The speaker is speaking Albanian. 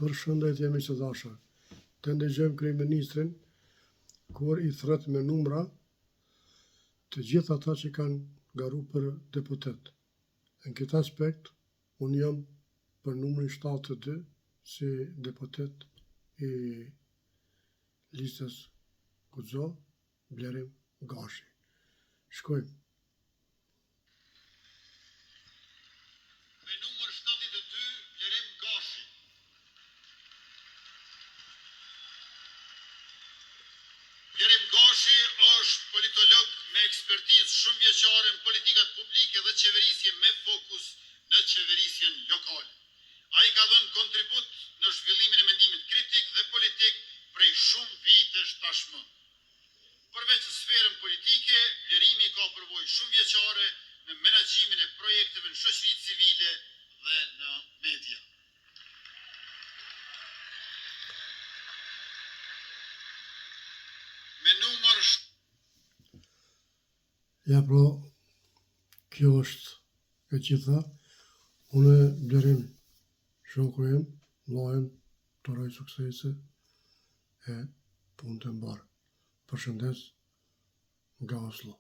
Përshëndetje miq të dashur. Të ndëgjojmë kryeministrin kur i thret me numra të gjithë ata që kanë garu për deputet. Në këtë aspekt, unë jam për numrin 72 si deputet i listës Guxo, Blerim Gashi. Shkojmë. Me numër 72, Blerim Gashi. Blerim Gashi është politolog me ekspertizë shumë vjeçare në politikat publike dhe qeverisje me fokus në qeverisjen lokale. Ai ka dhënë kontribut në zhvillimin e mendimit kritik dhe politik prej shumë vitesh tashmë. Përveç sferën politike, Blerimi ka përvojë shumë vjeçare në menaxhimin e projekteve në shoqërinë civile dhe në media. Me numër Kjo është e gjitha. Unë Blerim shoku im, vllajem, të uroj suksese e punë të mbarë. Përshëndes nga Oslo.